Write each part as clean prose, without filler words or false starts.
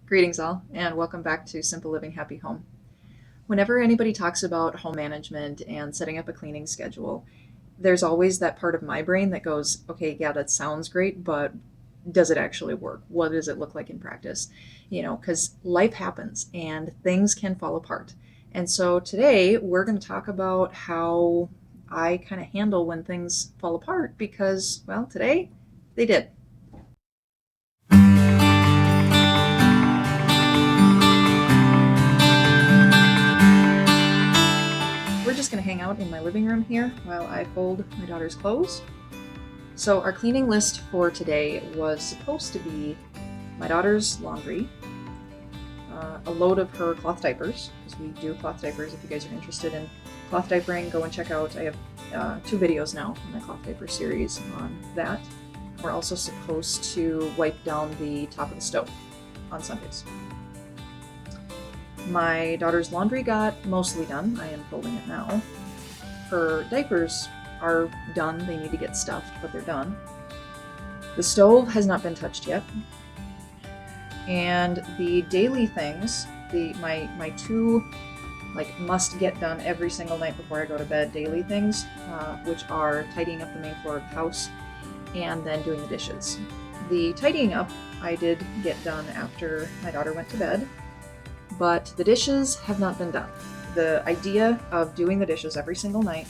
Greetings, all, and welcome back to Simple Living Happy Home. Whenever anybody talks about home management and setting up a cleaning schedule, there's always that part of my brain that goes, okay, yeah, that sounds great, but does it actually work? What does it look like in practice? Because life happens and things can fall apart. And so today we're going to talk about how I kind of handle when things fall apart because, well, today they did. We're just going to hang out in my living room here while I fold my daughter's clothes. So our cleaning list for today was supposed to be my daughter's laundry, a load of her cloth diapers, because we do cloth diapers. If you guys are interested in cloth diapering, go and check out. I have 2 videos now in my cloth diaper series on that. We're also supposed to wipe down the top of the stove on Sundays. My daughter's laundry got mostly done. I am folding it now. Her diapers are done. They need to get stuffed, but they're done. The stove has not been touched yet. And the daily things, my 2 must get done every single night before I go to bed daily things, which are tidying up the main floor of the house and then doing the dishes. The tidying up I did get done after my daughter went to bed, but the dishes have not been done. The idea of doing the dishes every single night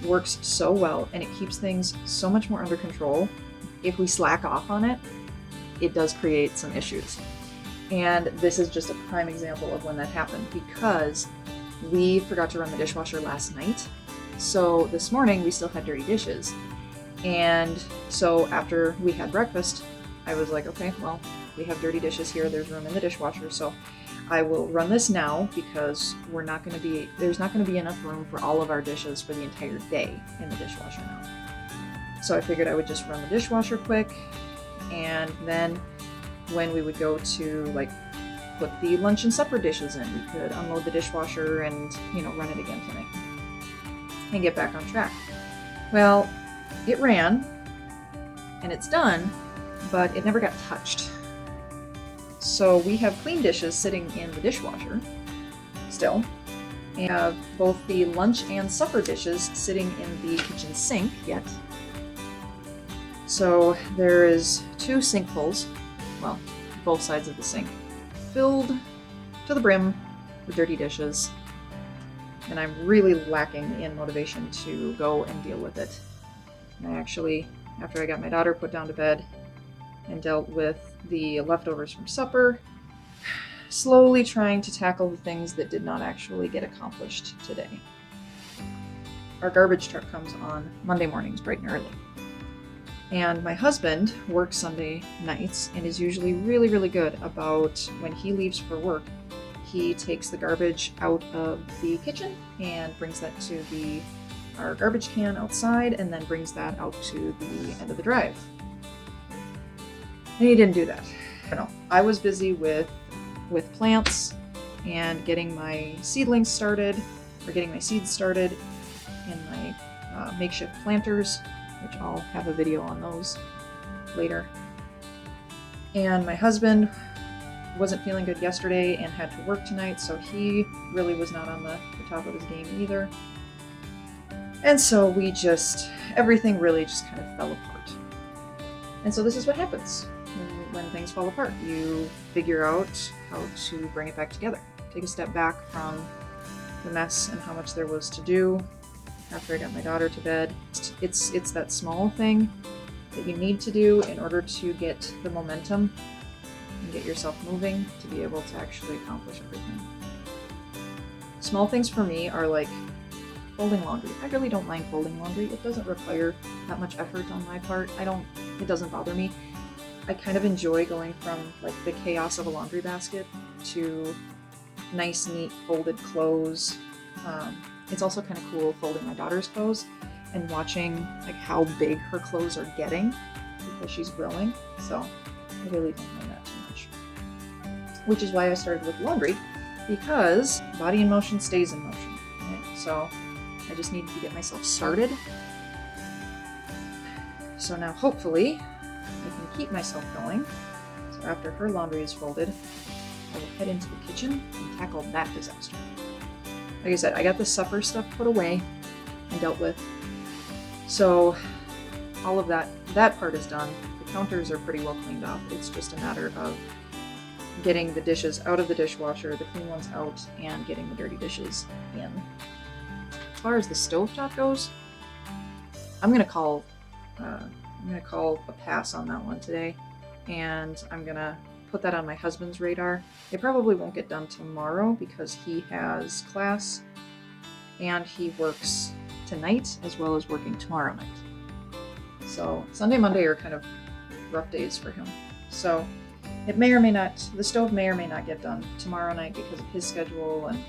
works so well, and it keeps things so much more under control. If we slack off on it, it does create some issues. And this is just a prime example of when that happened, because we forgot to run the dishwasher last night. So this morning we still had dirty dishes. And so after we had breakfast, I was like, okay, well, we have dirty dishes here. There's room in the dishwasher. So I will run this now because there's not going to be enough room for all of our dishes for the entire day in the dishwasher now. So I figured I would just run the dishwasher quick, and then when we would go to put the lunch and supper dishes in, we could unload the dishwasher and run it again tonight and get back on track. Well, it ran and it's done, but it never got touched. So we have clean dishes sitting in the dishwasher still, and have both the lunch and supper dishes sitting in the kitchen sink yet. So there is 2 sinkfuls, well, both sides of the sink, filled to the brim with dirty dishes, and I'm really lacking in motivation to go and deal with it. And I actually, after I got my daughter put down to bed and dealt with the leftovers from supper, slowly trying to tackle the things that did not actually get accomplished today. Our garbage truck comes on Monday mornings bright and early. And my husband works Sunday nights and is usually really, really good about when he leaves for work, he takes the garbage out of the kitchen and brings that to our garbage can outside, and then brings that out to the end of the drive. And he didn't do that. I was busy with plants and getting my seedlings started, or getting my seeds started in my makeshift planters, which I'll have a video on those later. And my husband wasn't feeling good yesterday and had to work tonight, so he really was not on the top of his game either. And so everything really just kind of fell apart. And so this is what happens when things fall apart. You figure out how to bring it back together. Take a step back from the mess and how much there was to do after I got my daughter to bed. It's that small thing that you need to do in order to get the momentum and get yourself moving to be able to actually accomplish everything. Small things for me are like folding laundry. I really don't mind folding laundry. It doesn't require that much effort on my part. It doesn't bother me. I kind of enjoy going from the chaos of a laundry basket to nice, neat, folded clothes. It's also kind of cool folding my daughter's clothes and watching how big her clothes are getting because she's growing. So I really don't mind that too much. Which is why I started with laundry, because body in motion stays in motion. Right? So I just needed to get myself started. So now hopefully I can keep myself going. So after her laundry is folded, I will head into the kitchen and tackle that disaster. Like I said, I got the supper stuff put away and dealt with. So all of that part is done. The counters are pretty well cleaned off. It's just a matter of getting the dishes out of the dishwasher, the clean ones out, and getting the dirty dishes in. As far as the stovetop goes, I'm gonna call a pass on that one today, and I'm gonna put that on my husband's radar. It probably won't get done tomorrow because he has class and he works tonight as well as working tomorrow night. So Sunday, Monday are kind of rough days for him. So it may or may not, the stove may or may not get done tomorrow night because of his schedule, and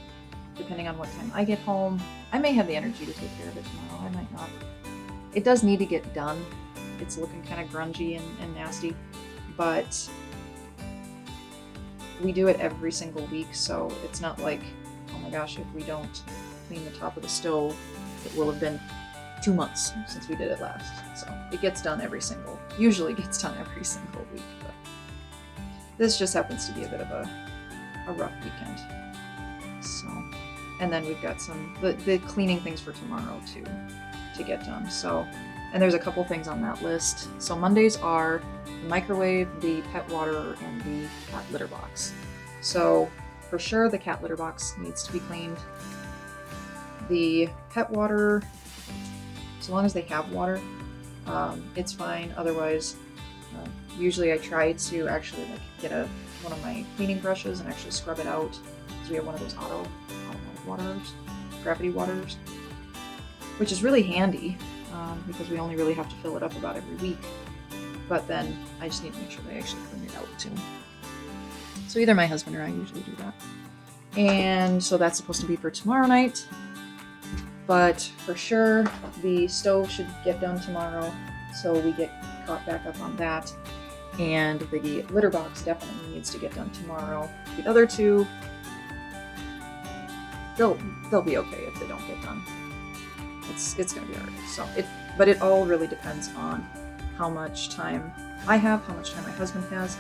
depending on what time I get home, I may have the energy to take care of it tomorrow. I might not. It does need to get done. It's looking kind of grungy and nasty, but we do it every single week, so it's not like, oh my gosh, if we don't clean the top of the stove, it will have been 2 months since we did it last. So it gets done usually gets done every single week, but this just happens to be a bit of a rough weekend. So, and then we've got the cleaning things for tomorrow too, to get done. So, and there's a couple things on that list. So Mondays are the microwave, the pet water, and the cat litter box. So for sure the cat litter box needs to be cleaned. The pet water, so long as they have water, it's fine. Otherwise, usually I try to actually get one of my cleaning brushes and actually scrub it out, because we have one of those automatic waters, gravity waters, which is really handy because we only really have to fill it up about every week. But then I just need to make sure they actually clean it out too. So either my husband or I usually do that. And so that's supposed to be for tomorrow night. But for sure, the stove should get done tomorrow, so we get caught back up on that. And the litter box definitely needs to get done tomorrow. The other two, they'll be okay if they don't get done. It's gonna be alright. But it all really depends on how much time I have, how much time my husband has.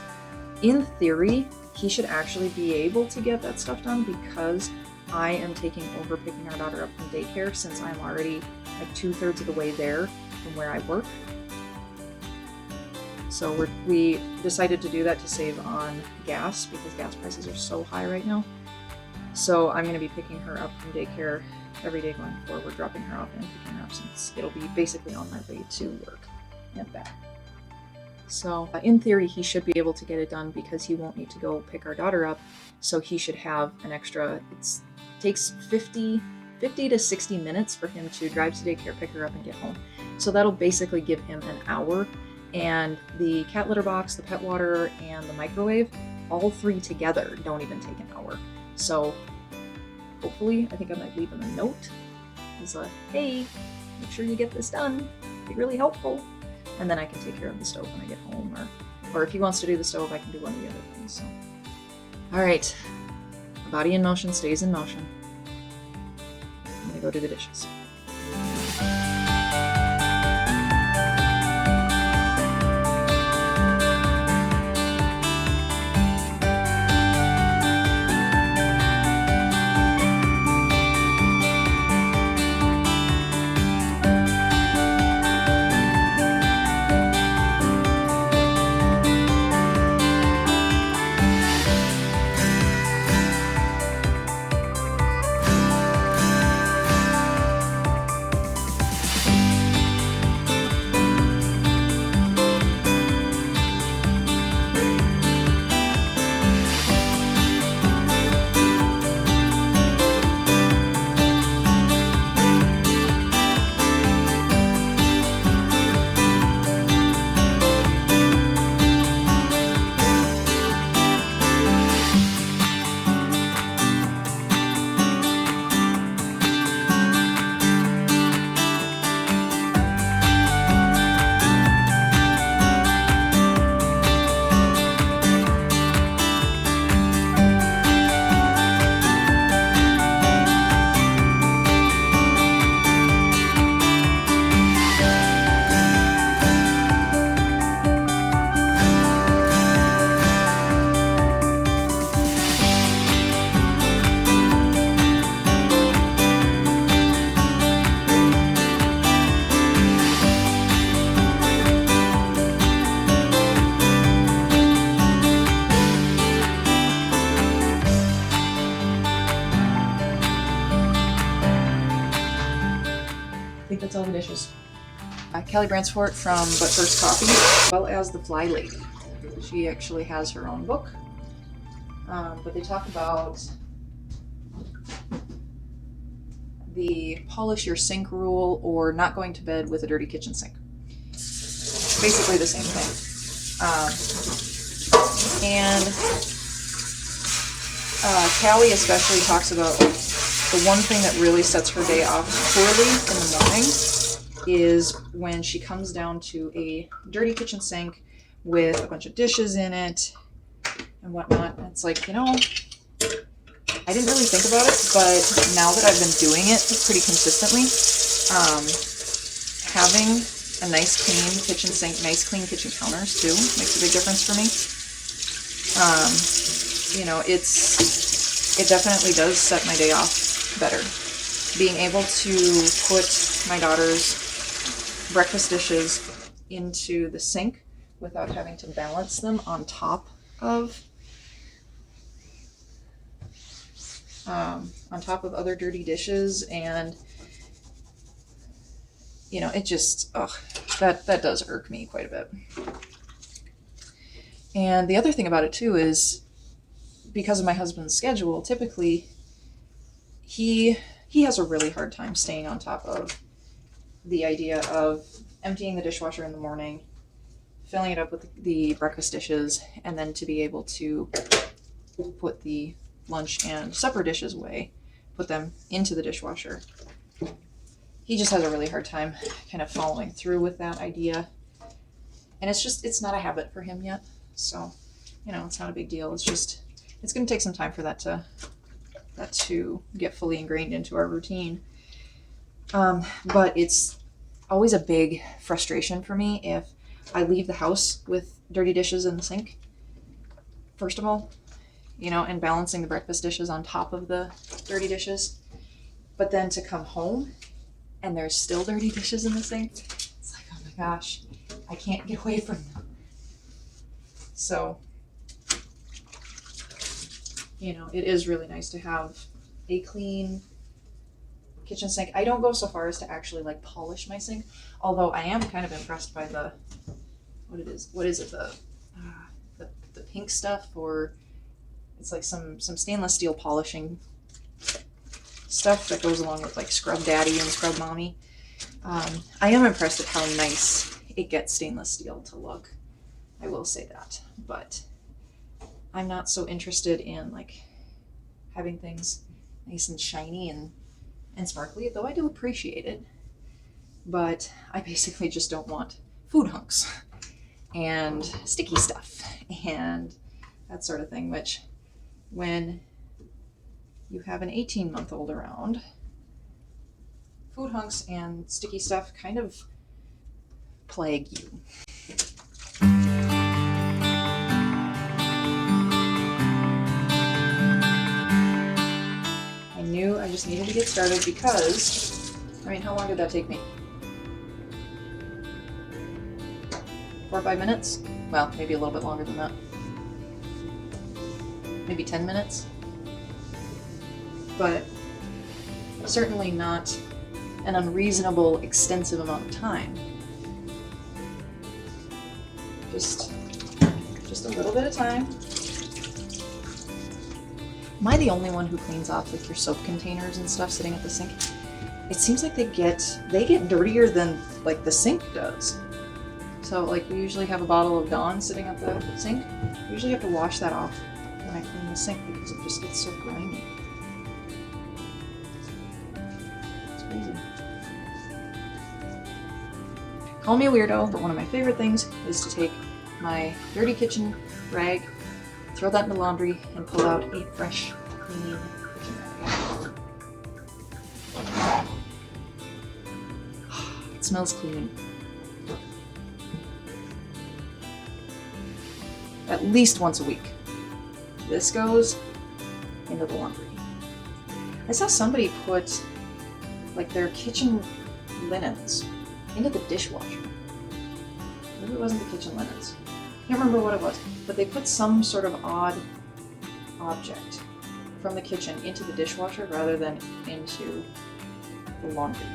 In theory, he should actually be able to get that stuff done because I am taking over picking our daughter up from daycare, since I'm already like 2/3 of the way there from where I work. So we decided to do that to save on gas because gas prices are so high right now. So I'm going to be picking her up from daycare every day going forward, dropping her off and picking her up, since it'll be basically on my way to work and back. So in theory, he should be able to get it done because he won't need to go pick our daughter up. So he should have an extra, it takes 50 to 60 minutes for him to drive to daycare, pick her up, and get home. So that'll basically give him an hour. And the cat litter box, the pet water, and the microwave, all three together don't even take an hour. So hopefully, I think I might leave him a note. He's like, hey, make sure you get this done. It'd be really helpful. And then I can take care of the stove when I get home, or if he wants to do the stove, I can do one of the other things. So, all right, body in motion stays in motion. I'm gonna go do the dishes. think that's all the dishes. Callie Bransford from But First Coffee, as well as The Fly Lady. She actually has her own book, but they talk about the polish your sink rule or not going to bed with a dirty kitchen sink. Basically the same thing. And Callie especially talks about the one thing that really sets her day off poorly in the morning is when she comes down to a dirty kitchen sink with a bunch of dishes in it and whatnot. And it's like, you know, I didn't really think about it, but now that I've been doing it pretty consistently, having a nice clean kitchen sink, nice clean kitchen counters too, makes a big difference for me. You know, it definitely does set my day off better. Being able to put my daughter's breakfast dishes into the sink without having to balance them on top of other dirty dishes, and you know, it just that does irk me quite a bit. And the other thing about it too is because of my husband's schedule, typically he has a really hard time staying on top of the idea of emptying the dishwasher in the morning, filling it up with the breakfast dishes, and then to be able to put the lunch and supper dishes away, put them into the dishwasher. He just has a really hard time kind of following through with that idea. And it's not a habit for him yet. So, you know, it's not a big deal. It's going to take some time for that to get fully ingrained into our routine. But it's always a big frustration for me if I leave the house with dirty dishes in the sink, first of all, you know, and balancing the breakfast dishes on top of the dirty dishes. But then to come home and there's still dirty dishes in the sink, it's like, oh my gosh, I can't get away from them. So, you know, it is really nice to have a clean kitchen sink. I don't go so far as to actually like polish my sink, although I am kind of impressed by what is it, the pink stuff, or it's like some stainless steel polishing stuff that goes along with like Scrub Daddy and Scrub Mommy. I am impressed at how nice it gets stainless steel to look. I will say that, but I'm not so interested in like having things nice and shiny and sparkly, though I do appreciate it. But I basically just don't want food hunks and sticky stuff and that sort of thing, which when you have an 18-month-old around, food hunks and sticky stuff kind of plague you. I knew I just needed to get started because, I mean, how long did that take me? 4 or 5 minutes? Well, maybe a little bit longer than that. Maybe 10 minutes? But certainly not an unreasonable, extensive amount of time. Just a little bit of time. Am I the only one who cleans off with your soap containers and stuff sitting at the sink? It seems like they get dirtier than like the sink does. So like we usually have a bottle of Dawn sitting at the sink. I usually have to wash that off when I clean the sink because it just gets so grimy. It's crazy. Call me a weirdo, but one of my favorite things is to take my dirty kitchen rag, throw that in the laundry, and pull out a fresh, clean kitchen rag. It smells clean. At least once a week. This goes into the laundry. I saw somebody put like their kitchen linens into the dishwasher. Maybe it wasn't the kitchen linens. I can't remember what it was, but they put some sort of odd object from the kitchen into the dishwasher rather than into the laundry.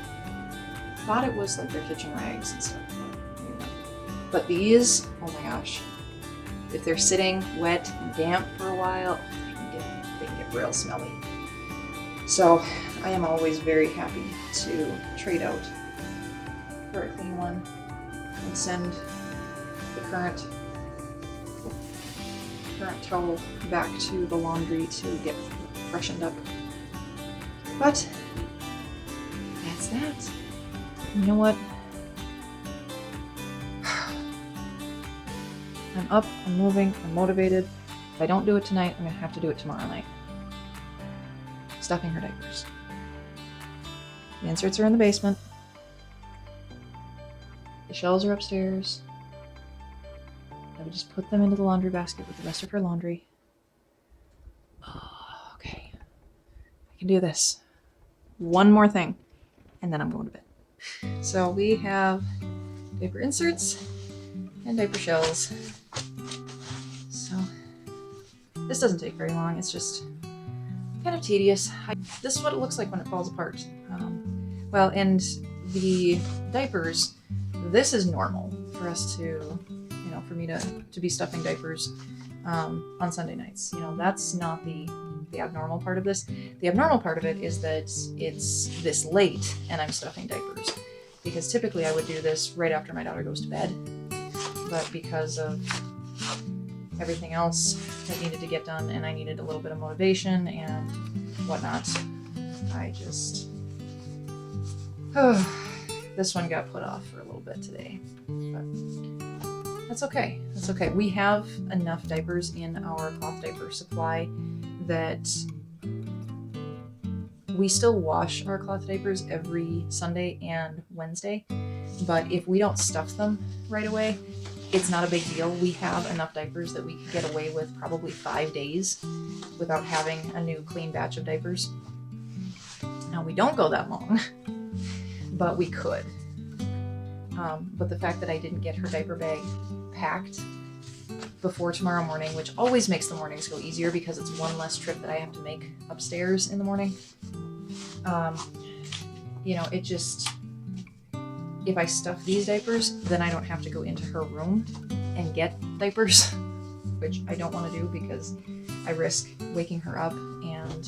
thought it was like their kitchen rags and stuff. But these, oh my gosh, if they're sitting wet and damp for a while, they can get real smelly. So I am always very happy to trade out for a clean one and send the current towel back to the laundry to get freshened up. But that's that. You know what? I'm up, I'm moving, I'm motivated. If I don't do it tonight, I'm gonna have to do it tomorrow night. Stuffing her diapers. The inserts are in the basement. The shells are upstairs. I would just put them into the laundry basket with the rest of her laundry. Oh, okay. I can do this. One more thing, and then I'm going to bed. So we have diaper inserts and diaper shells. So this doesn't take very long. It's just kind of tedious. This is what it looks like when it falls apart. Well, and the diapers, this is normal for us to, for me to be stuffing diapers on Sunday nights. That's not the abnormal part of this. The abnormal part of it is that it's this late and I'm stuffing diapers. Because typically I would do this right after my daughter goes to bed. But because of everything else that needed to get done and I needed a little bit of motivation and whatnot, I just... this one got put off for a little bit today. But that's okay. That's okay. We have enough diapers in our cloth diaper supply that we still wash our cloth diapers every Sunday and Wednesday. But if we don't stuff them right away, it's not a big deal. We have enough diapers that we could get away with probably 5 days without having a new clean batch of diapers. Now, we don't go that long, but we could. But the fact that I didn't get her diaper bag packed before tomorrow morning, which always makes the mornings go easier because it's one less trip that I have to make upstairs in the morning. It just... If I stuff these diapers, then I don't have to go into her room and get diapers, which I don't want to do because I risk waking her up and,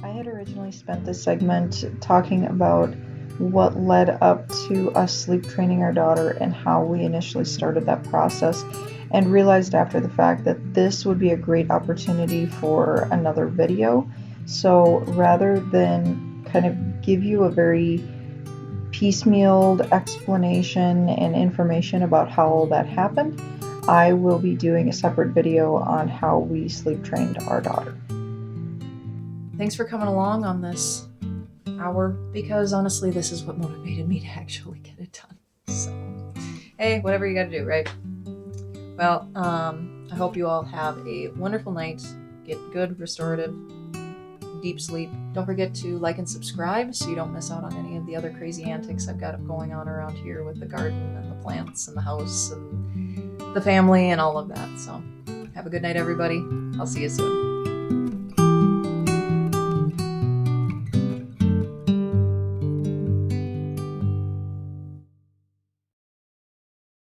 I had originally spent this segment talking about what led up to us sleep training our daughter and how we initially started that process, and realized after the fact that this would be a great opportunity for another video. So rather than kind of give you a very piecemealed explanation and information about how all that happened, I will be doing a separate video on how we sleep trained our daughter. Thanks for coming along on this hour, because honestly, this is what motivated me to actually get it done. So, hey, whatever you gotta do, right? Well, I hope you all have a wonderful night. Get good, restorative, deep sleep. Don't forget to like and subscribe so you don't miss out on any of the other crazy antics I've got going on around here with the garden and the plants and the house and the family and all of that. So have a good night, everybody. I'll see you soon.